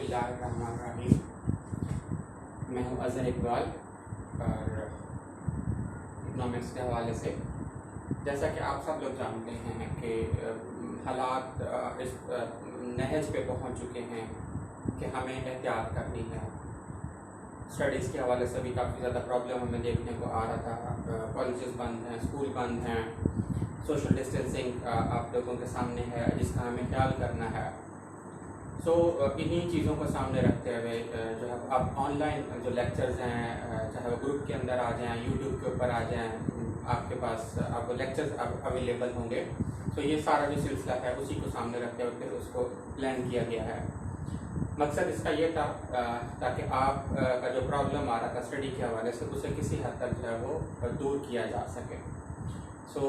बिस्मिल्लाहिर्रहमानिर्रहीम। मैं हूँ अज़हर इकबाल और इकनॉमिक्स के हवाले से जैसा कि आप सब लोग जानते हैं कि हालात इस नहज पे पहुँच चुके हैं कि हमें एहतियात करनी है। स्टडीज़ के हवाले से भी काफ़ी ज़्यादा प्रॉब्लम हमें देखने को आ रहा था। कॉलेजेस बंद हैं, स्कूल बंद हैं, सोशल डिस्टेंसिंग आप लोगों के सामने है जिसका हमें ख्याल करना है। सो इन्हीं चीज़ों को सामने रखते हुए जो है आप ऑनलाइन जो लेक्चर्स हैं, चाहे वो ग्रुप के अंदर आ जाएं, यूट्यूब के ऊपर आ जाएं, आपके पास आपको लेक्चर्स अवेलेबल होंगे। तो ये सारा जो सिलसिला है उसी को सामने रखते हुए फिर उसको प्लान किया गया है। मकसद इसका ये था ताकि आप का जो प्रॉब्लम आ रहा था स्टडी के हवाले से उसे किसी हद तक जो है वो दूर किया जा सके। सो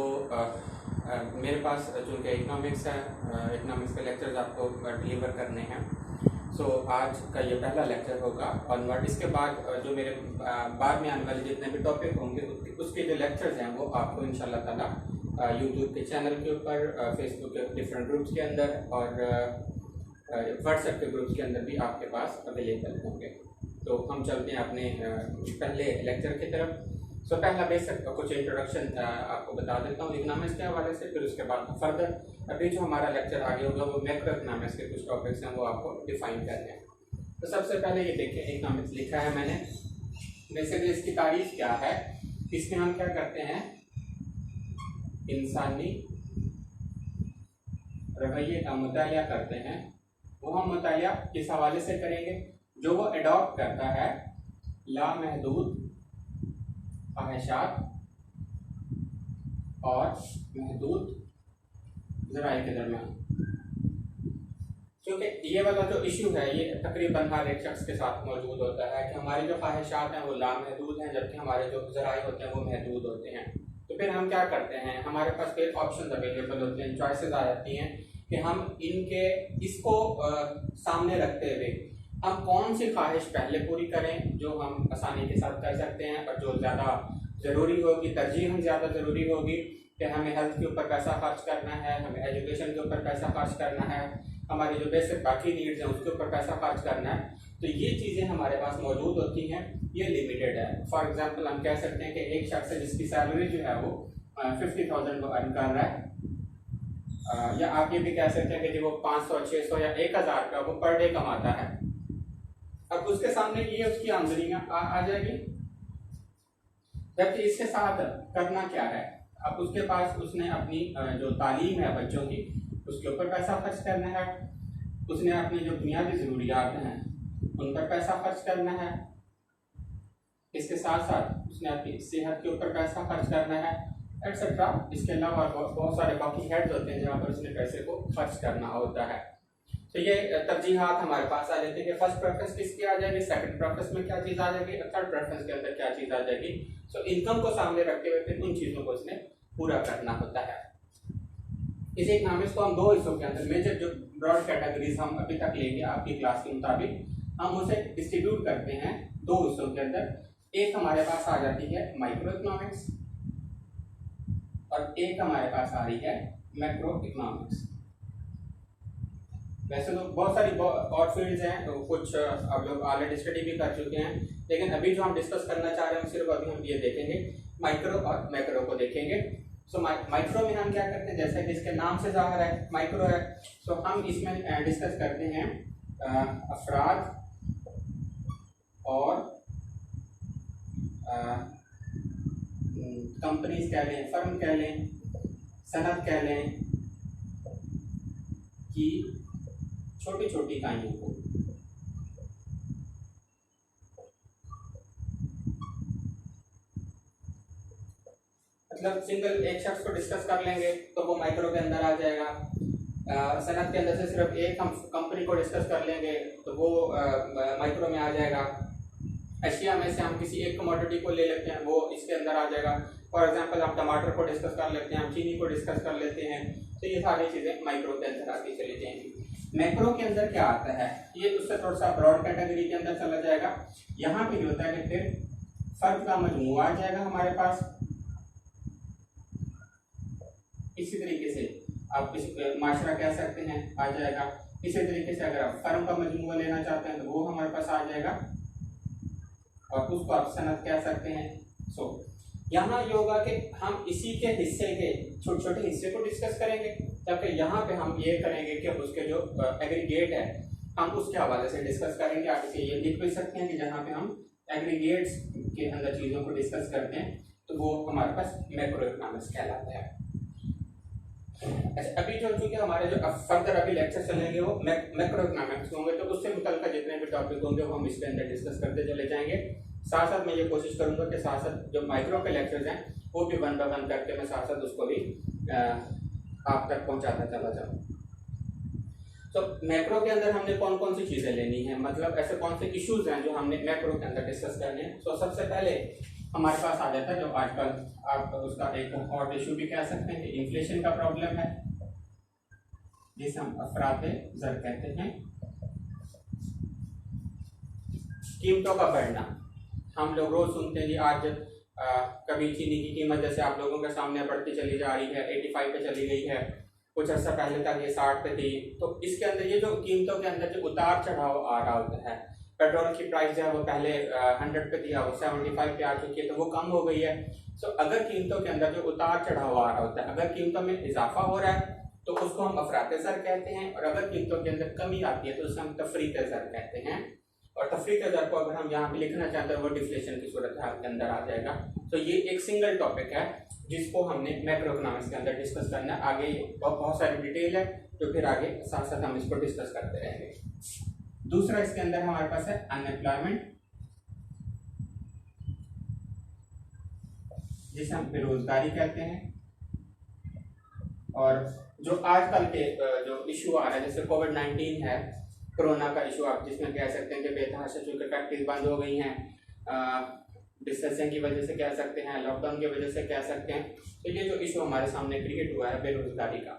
मेरे पास चूँकि इकनॉमिक्स है, इकनॉमिक्स के लेक्चर्स आपको डिलीवर करने हैं। सो आज का ये पहला लेक्चर होगा ऑनवर्ड। इसके बाद जो मेरे बाद में आने वाले जितने भी टॉपिक होंगे उसके जो लेक्चर्स हैं वो आपको इंशाल्लाह ताला यूट्यूब के चैनल के ऊपर, फेसबुक के डिफरेंट ग्रुप्स के अंदर और व्हाट्सएप के ग्रुप्स के अंदर भी आपके पास अवेलेबल होंगे। तो हम चलते हैं अपने पहले लेक्चर की तरफ। सो पहला बेसिक कुछ इंट्रोडक्शन आपको बता देता हूँ इकनॉमिक्स के हवाले से, फिर उसके बाद फर्दर अभी जो हमारा लेक्चर आगे होगा वो मैक्रो इकनॉमिक्स के कुछ टॉपिक्स हैं वो आपको डिफाइन करने हैं। तो सबसे पहले ये देखिए इकनॉमिक्स लिखा है मैंने। बेसिकली इसकी तारीफ क्या है, इसमें हम क्या करते हैं, इंसानी रवैये का मुतालिया करते हैं। वो हम मुतालिया किस हवाले से करेंगे, जो वो एडॉप्ट करता है लामहदूद ख्वाहिशात और महदूद ज़राए के दरमियान। क्योंकि ये वाला जो इशू है ये तकरीबन हर एक शख्स के साथ मौजूद होता है कि हमारी जो ख्वाहिशात हैं वो लामहदूद हैं, जबकि हमारे जो ज़राए होते हैं वो महदूद होते हैं। तो फिर हम क्या करते हैं, हमारे पास फिर ऑप्शन अवेलेबल होते हैं, चॉइसेस आ जाती हैं कि हम इसको सामने रखते हुए हम कौन सी ख्वाहिश पहले पूरी करें जो हम आसानी के साथ कर सकते हैं, और जो ज़्यादा ज़रूरी होगी, तरजीह हम ज़्यादा ज़रूरी होगी कि हमें हेल्थ के ऊपर पैसा खर्च करना है, हमें एजुकेशन के ऊपर पैसा खर्च करना है, हमारी जो बेसिक बाकी नीड्स हैं उसके ऊपर पैसा खर्च करना है। तो ये चीज़ें हमारे पास मौजूद होती हैं, ये लिमिटेड है। फॉर एग्जांपल हम कह सकते हैं कि एक शख्स है जिसकी सैलरी जो है वो 50,000 वो अर्न कर रहा है, या आप ये भी कह सकते हैं कि जो वो 500, 600 या 1,000 का वो पर डे कमाता है। अब उसके सामने ये उसकी आमदनियाँ आ जाएगी, जबकि इसके साथ करना क्या है, अब उसके पास उसने अपनी जो तालीम है बच्चों की उसके ऊपर पैसा खर्च करना है, उसने अपनी जो बुनियादी ज़रूरियात हैं उन पर पैसा खर्च करना है, इसके साथ साथ उसने अपनी सेहत के ऊपर पैसा खर्च करना है, एक्सेट्रा। इसके अलावा बहुत सारे बाकी हेड्स होते हैं जहाँ पर उसने पैसे को खर्च करना होता है। तो ये तरजीहात हमारे पास आ जाती है कि फर्स्ट प्रेफरेंस किसकी आ जाएगी, सेकंड प्रेफरेंस में क्या चीज़ आ जाएगी, थर्ड प्रेफरेंस के अंदर क्या चीज़ आ जाएगी। सो इनकम को सामने रखते हुए फिर उन चीज़ों को इसने पूरा करना होता है। इसी इकनॉमिक्स को हम दो हिस्सों के अंदर, मेजर जो ब्रॉड कैटेगरीज हम अभी तक लेंगे आपकी क्लास के मुताबिक, हम उसे डिस्ट्रीब्यूट करते हैं दो हिस्सों के अंदर। एक हमारे पास आ जाती है माइक्रो इकनॉमिक्स और एक हमारे पास आ रही है मैक्रो इकनॉमिक्स। वैसे तो बहुत सारी और फील्ड्स हैं, तो कुछ आप लोग ऑलरेडी स्टडी भी कर चुके हैं, लेकिन अभी जो हम डिस्कस करना चाह रहे हैं सिर्फ अभी हम ये देखेंगे, माइक्रो और मैक्रो को देखेंगे। सो माइक्रो में हम क्या करते हैं, जैसे कि इसके नाम से जाहिर है माइक्रो है, सो हम इसमें डिस्कस करते हैं अफराद और कंपनीज कह लें, फर्म कह लें, सनत कह लें कि छोटी छोटी इकाइयों को। मतलब सिंगल एक शख्स को डिस्कस कर लेंगे तो वो माइक्रो के अंदर आ जाएगा। सनत के अंदर से सिर्फ एक हम कंपनी को डिस्कस कर लेंगे तो वो माइक्रो में आ जाएगा। अशिया में से हम किसी एक कमोडिटी को ले लेते हैं, वो इसके अंदर आ जाएगा। फॉर एग्जांपल हम टमाटर को डिस्कस कर लेते हैं, हम चीनी को डिस्कस कर लेते हैं, तो ये सारी चीज़ें माइक्रो के अंदर आती चली जाएंगी। मैक्रो के अंदर क्या आता है, ये उससे थोड़ा सा ब्रॉड कैटेगरी के अंदर चला जाएगा। यहाँ पे जो होता है कि फिर फर्क का मजमूआ आ जाएगा हमारे पास। इसी तरीके से आप माशरा कह सकते हैं आ जाएगा, इसी तरीके से अगर आप फर्म का मजमूआ लेना चाहते हैं तो वो हमारे पास आ जाएगा और उसको आप सनद कह सकते हैं। सो यहाँ ये होगा कि हम इसी के हिस्से के छोटे छोटे हिस्से को डिस्कस करेंगे, जबकि यहाँ पे हम ये करेंगे कि उसके जो एग्रीगेट है हम उसके हवाले से डिस्कस करेंगे। आप इसे ये लिख भी सकते हैं कि जहाँ पे हम एग्रीगेट्स के अंदर चीज़ों को डिस्कस करते हैं तो वो हमारे पास मैक्रो इकोनॉमिक्स कहलाता है। अच्छा, अभी जो चूंकि हमारे जो फर्दर अभी लेक्चर चलेंगे वो मैक्रो इकोनॉमिक्स होंगे, तो उससे मुतल्लिक़ जितने भी टॉपिक होंगे वो हम इसके अंदर डिस्कस करते चले जाएंगे। साथ साथ मैं ये कोशिश करूंगा कि साथ साथ जो माइक्रो के लेक्चर्स हैं वो भी वन बाय वन करके मैं साथ साथ उसको भी आप तक पहुंचाता चला जाऊँ। तो मैक्रो के अंदर हमने कौन कौन सी चीज़ें लेनी है, मतलब ऐसे कौन से इश्यूज हैं जो हमने मैक्रो के अंदर डिस्कस करने हैं। तो सबसे पहले हमारे पास आ जाता है जो आजकल आप उसका एक और इशू भी कह सकते हैं कि इन्फ्लेशन का प्रॉब्लम है, जिसे हम अफराते ज़र कहते हैं। कीमतों का बढ़ना, हम लोग रोज सुनते हैं कि आज कभी चीनी की कीमत जैसे आप लोगों के सामने बढ़ती चली जा रही है, 85 पे चली गई है, कुछ अर्सा पहले तक ये 60 पे थी। तो इसके अंदर ये जो कीमतों के अंदर जो उतार चढ़ाव आ रहा होता है, पेट्रोल की प्राइस जो है वो पहले 100 पे थी, वो 75 पे आ चुकी है, तो वो कम हो गई है। सो अगर कीमतों के अंदर जो उतार चढ़ाव आ रहा होता है, अगर कीमतों में इजाफा हो रहा है तो उसको हम अफराते ज़र कहते हैं, और अगर कीमतों के अंदर कमी आती है तो उसे हम तफरीते ज़र कहते हैं। और तफरीते ज़र को अगर हम यहाँ पे लिखना चाहते हैं वो डिफ्लेशन की सूरत हाल के अंदर आ जाएगा। तो ये एक सिंगल टॉपिक है जिसको हमने मैक्रो इकोनॉमिक्स के अंदर डिस्कस करना है। आगे बहुत सारी डिटेल है तो फिर आगे साथ साथ हम इसको डिस्कस करते रहेंगे। दूसरा इसके अंदर हमारे पास है अनएम्प्लॉयमेंट, जिसे हम बेरोजगारी कहते हैं। और जो आजकल के जो इशू आ रहा है जैसे कोविड-19 है, कोरोना का इशू, आप जिसमें कह सकते हैं कि बेतहाशा चूंकि फैक्ट्रीज बंद हो गई हैं, डिस्टेंसिंग की वजह से कह सकते हैं, लॉकडाउन की वजह से कह सकते हैं। तो ये जो इशू हमारे सामने क्रिएट हुआ है बेरोजगारी का,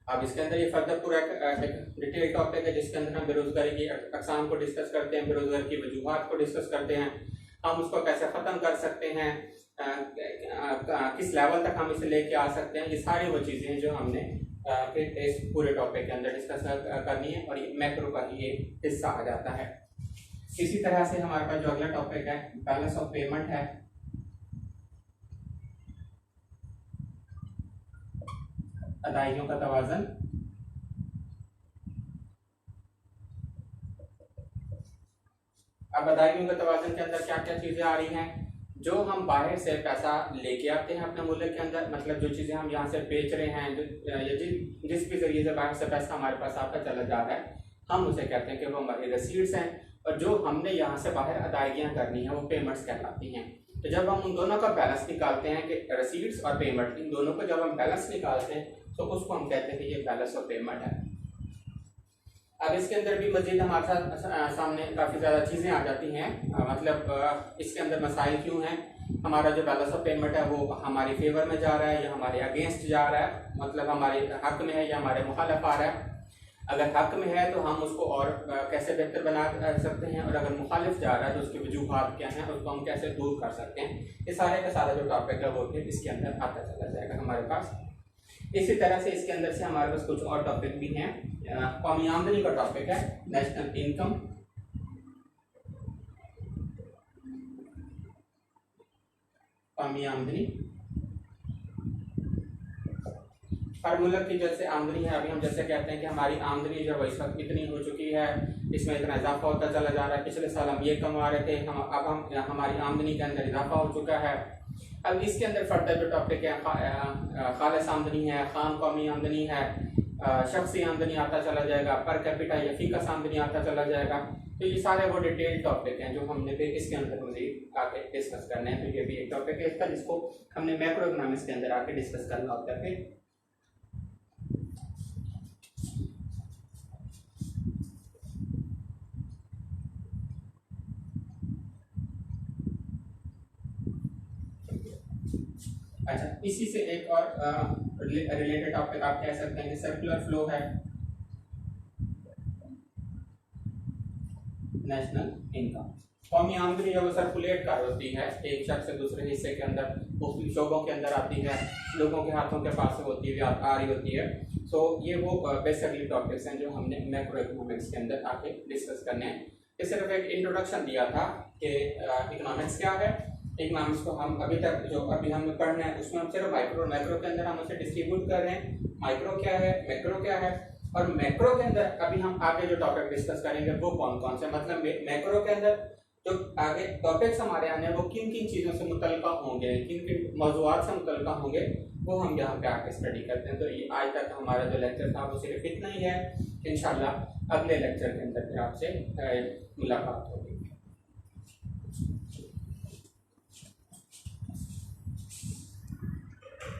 अब इसके अंदर ये फर्दर पूरा एक डिटेल टॉपिक है जिसके अंदर हम बेरोजगारी की अक़साम को डिस्कस करते हैं, बेरोजगारी की वजूहात को डिस्कस करते हैं, हम उसको कैसे ख़त्म कर सकते हैं, किस लेवल तक हम इसे लेके आ सकते हैं। ये सारी वो चीज़ें हैं जो हमने फिर इस पूरे टॉपिक के अंदर डिस्कस करनी है, और ये मैक्रो का ही एक हिस्सा आ जाता है। इसी तरह से हमारे पास जो अगला टॉपिक है बैलेंस ऑफ पेमेंट है। अदायगियों का तवाज़न, अब अदायगियों के तवाज़न के अंदर क्या क्या चीज़ें आ रही हैं। जो हम बाहर से पैसा लेके आते हैं अपने मुल्क के अंदर, मतलब जो चीज़ें हम यहाँ से बेच रहे हैं, जिस भी जरिए से बाहर से पैसा हमारे पास आता चला जा रहा है, हम उसे कहते हैं कि वो हमारी रसीड्स हैं। और जो हमने यहाँ से बाहर अदायगियाँ करनी है वो पेमेंट्स कहलाती हैं। तो जब हम उन दोनों का बैलेंस निकालते हैं कि रसीड्स और पेमेंट, इन दोनों को जब हम बैलेंस निकालते हैं तो उसको हम कहते हैं कि ये बैलेंस ऑफ पेमेंट है। अब इसके अंदर भी मजीद हमारे साथ सामने काफ़ी ज़्यादा चीज़ें आ जाती हैं, मतलब इसके अंदर मसाइल क्यों हैं। हमारा जो बैलेंस ऑफ पेमेंट है वो हमारी फेवर में जा रहा है या हमारे अगेंस्ट जा रहा है, मतलब हमारे हक में है या हमारे मुखालिफ आ रहा है। अगर हक में है तो हम उसको और कैसे बेहतर बना सकते हैं, और अगर मुखालिफ जा रहा है तो उसकी वजूहात क्या हैं, उसको हम कैसे दूर कर सकते हैं। ये सारे का सारा जो टॉपिक है वो फिर इसके अंदर आता चला जाएगा हमारे पास। इसी तरह से इसके अंदर से हमारे पास कुछ और टॉपिक भी हैं। कौमी आमदनी का टॉपिक है नेशनल इनकम, कौमी आमदनी। हर मुल्क की जैसे आमदनी है, अभी हम जैसे कहते हैं कि हमारी आमदनी जो है इस वक्त इतनी हो चुकी है, इसमें इतना इजाफा होता चला जा रहा है, पिछले साल हम ये कमा रहे थे, अब हम हमारी आमदनी के अंदर इजाफा हो चुका है। अब इसके अंदर फर्दर जो टॉपिक है खालिस आमदनी है, खाम कौमी आमदनी है, शख्सी आमदनी आता चला जाएगा, पर कैपिटा या फीकस आमदनी आता चला जाएगा। तो ये सारे वो डिटेल टॉपिक हैं जो हमने फिर इसके अंदर मजीद आके डिस्कस करने हैं। तो ये भी एक टॉपिक है इसका जिसको हमने मैक्रो इकोनॉमिक्स के अंदर आके डिस्कस करना होता है। फिर अच्छा, इसी से एक और रिलेटेड टॉपिक आप कह सकते हैं कि सर्कुलर फ्लो है नेशनल इनकम। कौमी आमदनी जो सर्कुलेट कर होती है एक शख्स से दूसरे हिस्से के अंदर, मुख्तलिफ शोबों के अंदर आती है, लोगों के हाथों के पास से होती है, आ रही होती है। सो ये वो बेसिकली टॉपिक्स हैं जो हमने मैक्रो इकोनॉमिक्स के अंदर आके डिस्कस करने हैं। ये सिर्फ एक इंट्रोडक्शन दिया था कि इकोनॉमिक्स क्या है। इकोनॉमिक्स को हम अभी हम पढ़ रहे हैं उसमें हम सिर्फ माइक्रो मैक्रो के अंदर हम उसे डिस्ट्रीब्यूट कर रहे हैं। माइक्रो क्या है, मैक्रो क्या है, और मैक्रो के अंदर अभी हम आगे जो टॉपिक डिस्कस करेंगे वो कौन कौन से, मतलब मैक्रो के अंदर जो आगे टॉपिक्स हमारे आने हैं वो किन किन चीज़ों से मुतल्लिका होंगे, किन किन मौज़ूआत से मुतल्लिका होंगे, वो हम यहाँ पे आके स्टडी करते हैं। तो ये आज तक हमारा जो लेक्चर था वो सिर्फ इतना ही है। इंशाल्लाह अगले लेक्चर के अंदर फिर आपसे मुलाकात होगी।